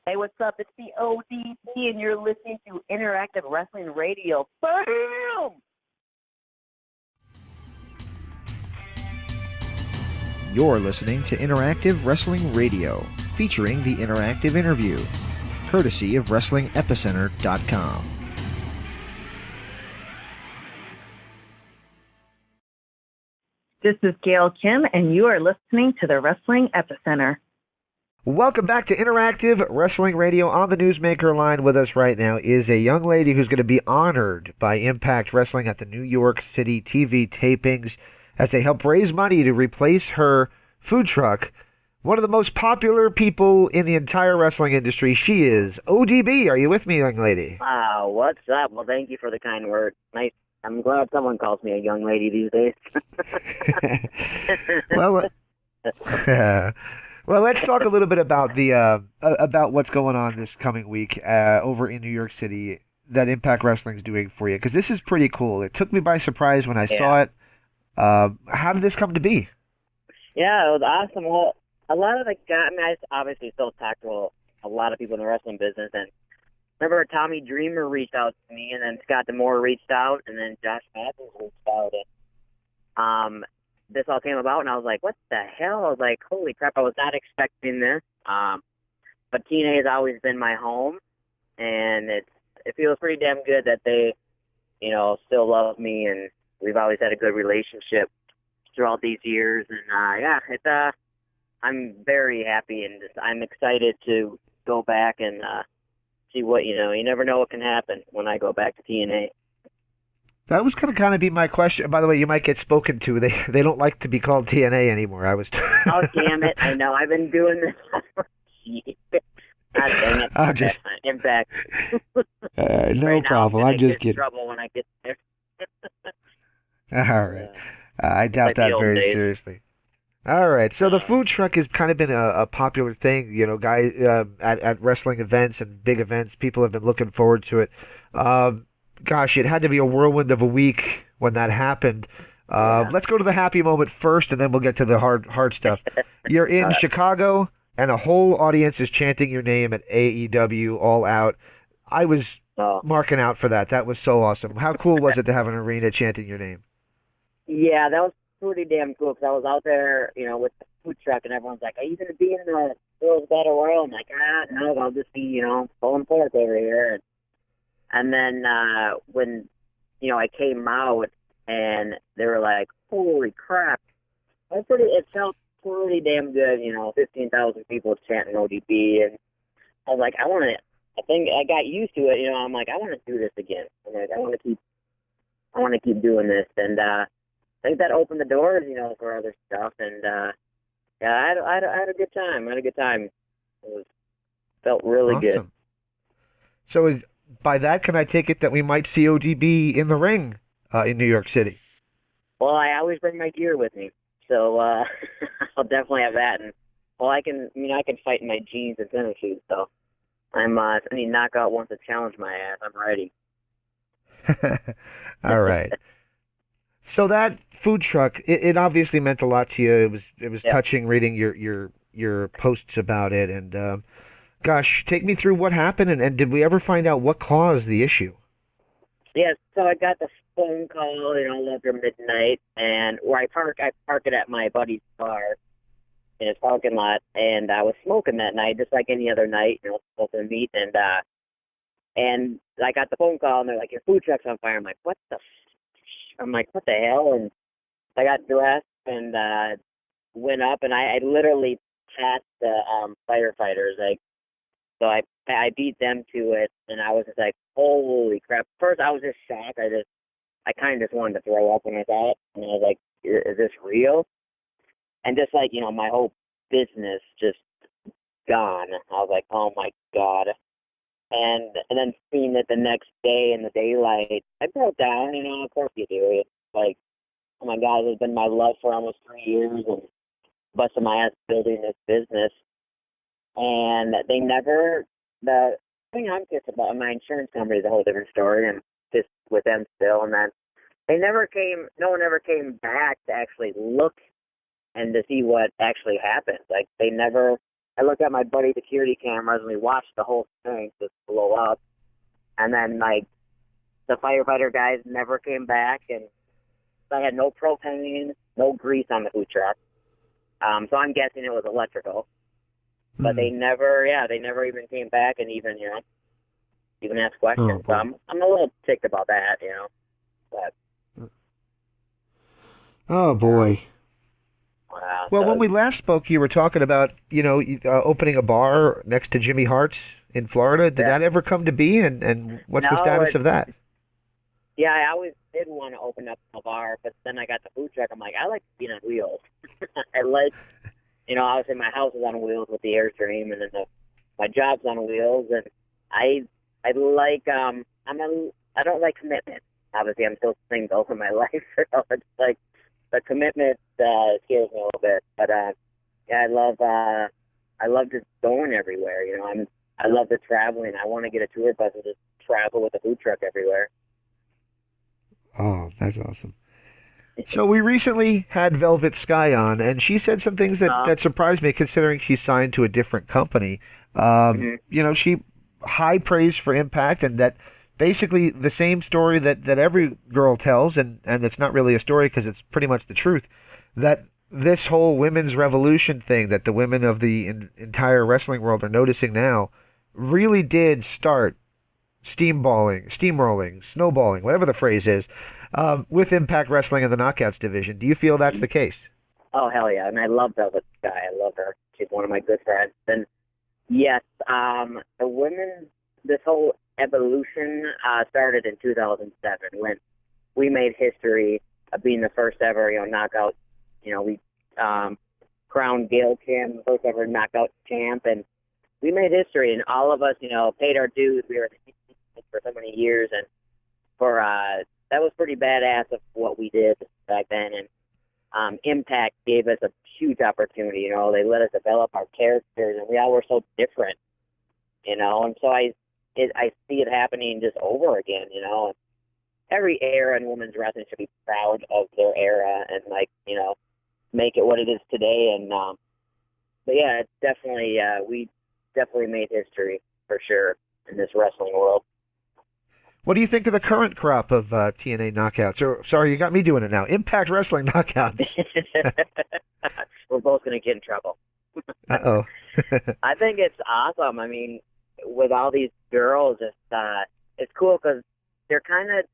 Hey, what's up? It's the ODB, and you're listening to Interactive Wrestling Radio. Boom! You're listening to Interactive Wrestling Radio, featuring the interactive interview, courtesy of WrestlingEpicenter.com. This is Gail Kim, and you are listening to the Wrestling Epicenter. Welcome back to Interactive Wrestling Radio. On the Newsmaker line with us right now is a young lady who's going to be honored by Impact Wrestling at the New York City TV tapings as they help raise money to replace her food truck. One of the most popular people in the entire wrestling industry. She is ODB. Are you with me, young lady? What's up? Well, thank you for the kind word. Nice. I'm glad someone calls me a young lady these days. Well, let's talk a little bit about the about what's going on this coming week over in New York City that Impact Wrestling is doing for you, because this is pretty cool. It took me by surprise when I saw it. How did this come to be? Yeah, it was awesome. Well, a lot of the guys, I obviously still talk to a lot of people in the wrestling business, and remember Tommy Dreamer reached out to me, and then Scott D'Amore reached out, and then Josh Matthews reached out, and this all came about, and I was like, what the hell? I was like, holy crap, I was not expecting this. But TNA has always been my home, and it feels pretty damn good that they, still love me, and we've always had a good relationship throughout these years. And, I'm very happy, and I'm excited to go back and see what, you never know what can happen when I go back to TNA. That was going to kind of be my question. By the way, you might get spoken to. They don't like to be called TNA anymore. I was. Oh, damn it! I know. I've been doing this for years. God dang it! I'm just. Impact. No right problem. Now, I'm just get kidding. in trouble when I get there. All right. I doubt like that the old very days. seriously. All right. So the food truck has kind of been a popular thing. Guys at wrestling events and big events, people have been looking forward to it. Gosh, it had to be a whirlwind of a week when that happened. Let's go to the happy moment first, and then we'll get to the hard stuff. You're in Chicago, and a whole audience is chanting your name at AEW All Out. I was marking out for that. That was so awesome. How cool was it to have an arena chanting your name? Yeah, that was pretty damn cool, because I was out there, with the food truck, and everyone's like, are you going to be in the Girls Battle Royal? I'm like, no, I'll just be, pulling forth over here. And then when, I came out, and they were like, holy crap. It felt pretty damn good, 15,000 people chanting ODB. And I was like, I think I got used to it, I'm like, I want to do this again. I'm like, I want to keep doing this. And I think that opened the doors, for other stuff. And I had a good time. It felt really good. Awesome. So by that, can I take it that we might see ODB in the ring in New York City? Well, I always bring my gear with me, so I'll definitely have that. And I can fight in my jeans and tennis shoes. So I'm any knockout wants to challenge my ass, I'm ready. All right. So that food truck, it obviously meant a lot to you. It was touching reading your posts about it, and gosh, take me through what happened, and did we ever find out what caused the issue? Yes, so I got the phone call, after midnight, and where I park it at my buddy's bar in his parking lot, and I was smoking that night, just like any other night, smoking meat, and I got the phone call, and they're like, your food truck's on fire. I'm like, what the hell? And I got dressed and went up, and I literally passed the firefighters, so I beat them to it, and I was just like, holy crap. First, I was just shocked. I kind of just wanted to throw up when I saw it, and I was like, is this real? And just like, my whole business just gone. I was like, oh my God. And then seeing it the next day in the daylight, I broke down, of course you do. It's like, oh my God, it's been my love for almost 3 years, and busting my ass building this business. And the thing I'm pissed about, my insurance company is a whole different story, and just with them still, and then no one ever came back to actually look and to see what actually happened. Like, they never I looked at my buddy's security cameras and we watched the whole thing just blow up. And then, like, the firefighter guys never came back, and I had no propane, no grease on the food truck. So I'm guessing it was electrical. But they never even came back and even asked questions. So I'm a little ticked about that, But oh boy. Well, so, when we last spoke, you were talking about opening a bar next to Jimmy Hart's in Florida. Did that ever come to be? And what's the status of that? Yeah, I always did want to open up a bar, but then I got the food truck. I'm like, I like being on wheels. I like, obviously my house is on wheels with the Airstream, and then my job's on wheels, and I like I don't like commitment. Obviously, I'm still single in my life, so it's like the commitment scares me a little bit. But yeah, I love just going everywhere. I love the traveling. I want to get a tour bus and just travel with a food truck everywhere. Oh, that's awesome. So we recently had Velvet Sky on, and she said some things that surprised me, considering she's signed to a different company. She high praise for Impact, and that basically the same story that every girl tells, and it's not really a story because it's pretty much the truth, that this whole women's revolution thing that the women of the entire wrestling world are noticing now really did start steamrolling, snowballing, whatever the phrase is, with Impact Wrestling and the Knockouts division. Do you feel that's the case? Oh, hell yeah. And I love Velvet Sky. I love her. She's one of my good friends. And yes, the women, this whole evolution started in 2007 when we made history of being the first ever, knockout. We crowned Gail Kim, the first ever knockout champ, and we made history, and all of us, paid our dues. We were for so many years, and for that was pretty badass of what we did back then. And Impact gave us a huge opportunity. They let us develop our characters, and we all were so different. And so I see it happening just over again. Every era in women's wrestling should be proud of their era and make it what it is today. And but yeah, it's definitely we definitely made history for sure in this wrestling world. What do you think of the current crop of TNA knockouts? Or sorry, you got me doing it now. Impact Wrestling knockouts. We're both going to get in trouble. Uh-oh. I think it's awesome. I mean, with all these girls, it's cool because they're kind of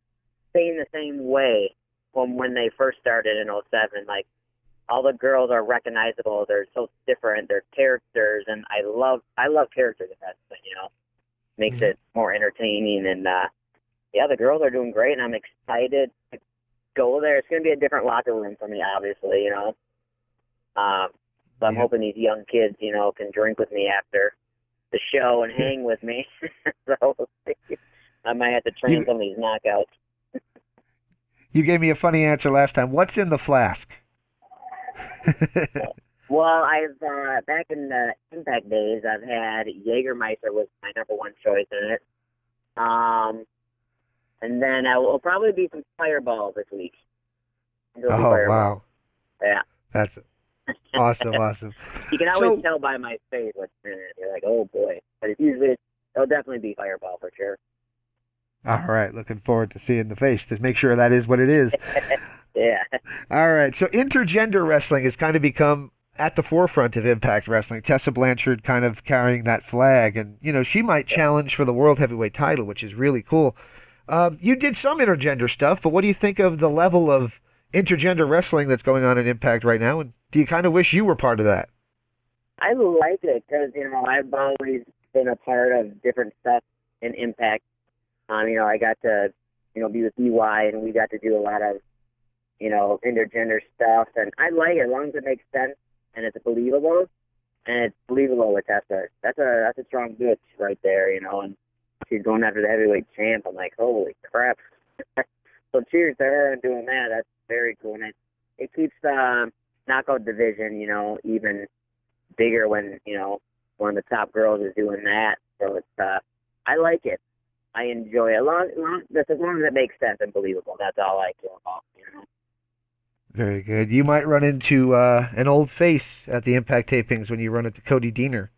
staying the same way from when they first started in '07. Like, all the girls are recognizable. They're so different. They're characters, and I love characters in wrestling. Makes it more entertaining, and yeah, the girls are doing great, and I'm excited to go there. It's going to be a different locker room for me, obviously. So I'm hoping these young kids, can drink with me after the show and hang with me. So I might have to train some of these knockouts. You gave me a funny answer last time. What's in the flask? Well, I've back in the Impact days, I've had Jägermeister was my number one choice in it. And then I will probably be some Fireballs this week. Wow. Yeah. That's awesome, awesome. You can always tell by my face what's in it. You're like, oh boy. But it'll definitely be Fireball for sure. All right, looking forward to seeing the face to make sure that is what it is. Yeah. All right, so intergender wrestling has kind of become at the forefront of Impact Wrestling. Tessa Blanchard kind of carrying that flag, and she might challenge for the World Heavyweight title, which is really cool. You did some intergender stuff, but what do you think of the level of intergender wrestling that's going on in Impact right now, and do you kind of wish you were part of that? I like it because, I've always been a part of different stuff in Impact. I got to, be with EY, and we got to do a lot of, intergender stuff, and I like it as long as it makes sense and it's believable, and it's believable with Tessa. That's a strong bitch right there, and she's going after the heavyweight champ. I'm like, holy crap. So cheers to her and doing that. That's very cool. And it keeps the knockout division, even bigger when, one of the top girls is doing that. So it's, I like it. I enjoy it. As long as it makes sense and believable. That's all I care about, Very good. You might run into an old face at the Impact tapings when you run into Cody Deaner.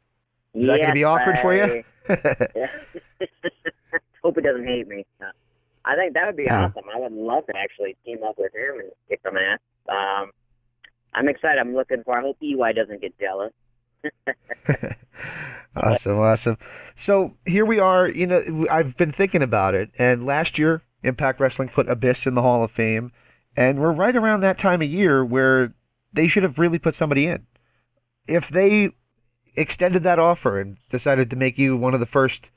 Is that going to Yes, be awkward for you? yeah. Hope he doesn't hate me. I think that would be Uh, awesome. I would love to actually team up with him and kick some ass. I'm excited. I'm looking for. I hope EY doesn't get jealous. Awesome, awesome. So here we are. I've been thinking about it, and last year Impact Wrestling put Abyss in the Hall of Fame, and we're right around that time of year where they should have really put somebody in. If they extended that offer and decided to make you one of the first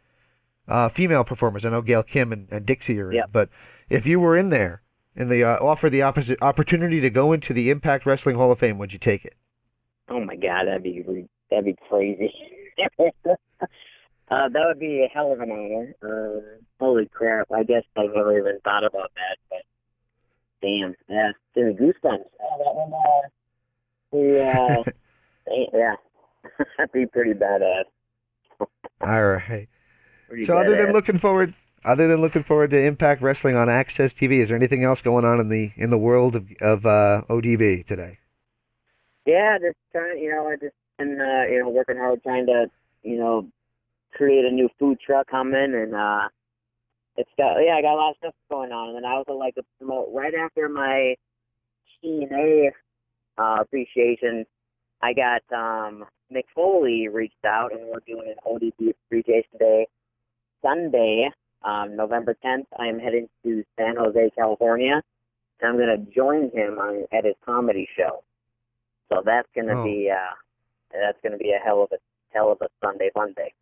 female performers, I know Gail Kim and Dixie are in, Yep. but if you were in there and they offered the opposite opportunity to go into the Impact Wrestling Hall of Fame, would you take it? Oh my God, that'd be crazy. That would be a hell of an honor. Holy crap! I guess I never even thought about that, but damn, yeah, there's goosebumps. Yeah, yeah, that'd be pretty badass. All right. Pretty So badass. other than looking forward to Impact Wrestling on Access TV, is there anything else going on in the world of ODB today? Yeah, just trying. I just been working hard trying to create a new food truck coming, and I got a lot of stuff going on, and then I also like to promote right after my TNA appreciation. I got Mick Foley reached out, and we're doing an ODB appreciation day Sunday, November 10th. I am heading to San Jose, California, and I'm going to join him at his comedy show. So that's going to Oh, be a hell of a Sunday fun day.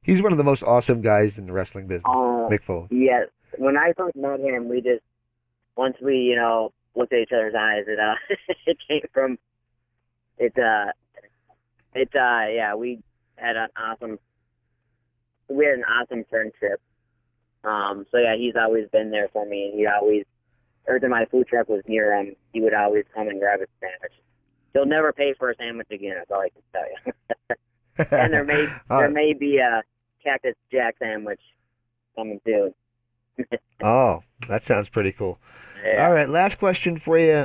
he's one of the most awesome guys in the wrestling business, Oh Mick Foley. yes, when I first met him, once we looked at each other's eyes, it came from yeah, we had an awesome friendship. So yeah, he's always been there for me, and every time my food truck was near him, he would always come and grab a sandwich. He'll never pay for a sandwich again. That's all I can tell you. And there may be a Cactus Jack sandwich coming soon. oh, that sounds pretty cool. Yeah. All right, last question for you.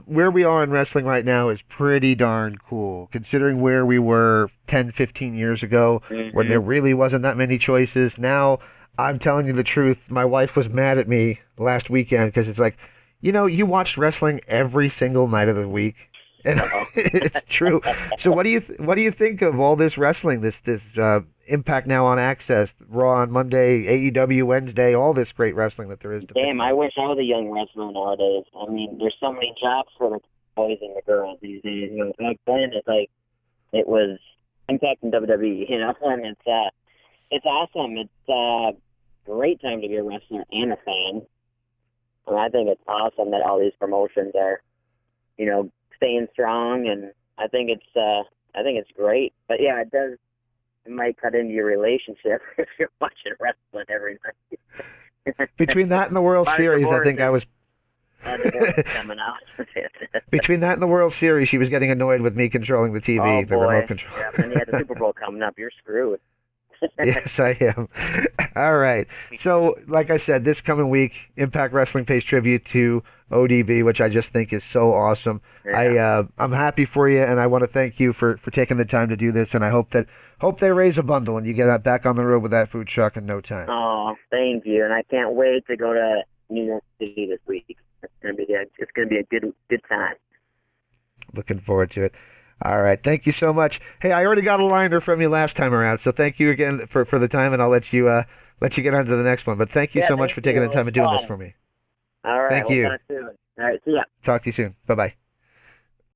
Where we are in wrestling right now is pretty darn cool, considering where we were 10, 15 years ago when there Hmm. really wasn't that many choices. Now, I'm telling you the truth, my wife was mad at me last weekend because it's like, you watched wrestling every single night of the week. And Uh-oh. it's true. So what do you think of all this wrestling, this Impact now on Access, Raw on Monday, AEW Wednesday, all this great wrestling that there is to pick Damn, I wish I was a young wrestler nowadays. I mean, there's so many jobs for the boys and the girls these days. Back then it's like it was Impact and WWE, and it's awesome. It's a great time to be a wrestler and a fan. And I think it's awesome that all these promotions are, staying strong, and I think it's great. But yeah, it might cut into your relationship if you're watching wrestling every night. Between that and the World My Series, I divorce think I was divorce is coming out. between that and the World Series, she was getting annoyed with me controlling the TV, Oh the remote boy. control. Yeah, and then you have the Super Bowl coming up. You're screwed. Yes, I am. All right. So, like I said, this coming week, Impact Wrestling pays tribute to ODB, which I just think is so awesome. Yeah. I'm happy for you, and I want to thank you for taking the time to do this. And I hope they raise a bundle and you get that back on the road with that food truck in no time. Oh, thank you. And I can't wait to go to New York City this week. It's gonna be a good time. Looking forward to it. All right. Thank you so much. Hey, I already got a liner from you last time around, so thank you again for the time, and I'll let you get on to the next one. But thank you Yeah, so much thank for taking you. the It time was and doing this fun. for me. All right. Thank We'll you. talk soon. All right. See ya. Talk to you soon. Bye bye.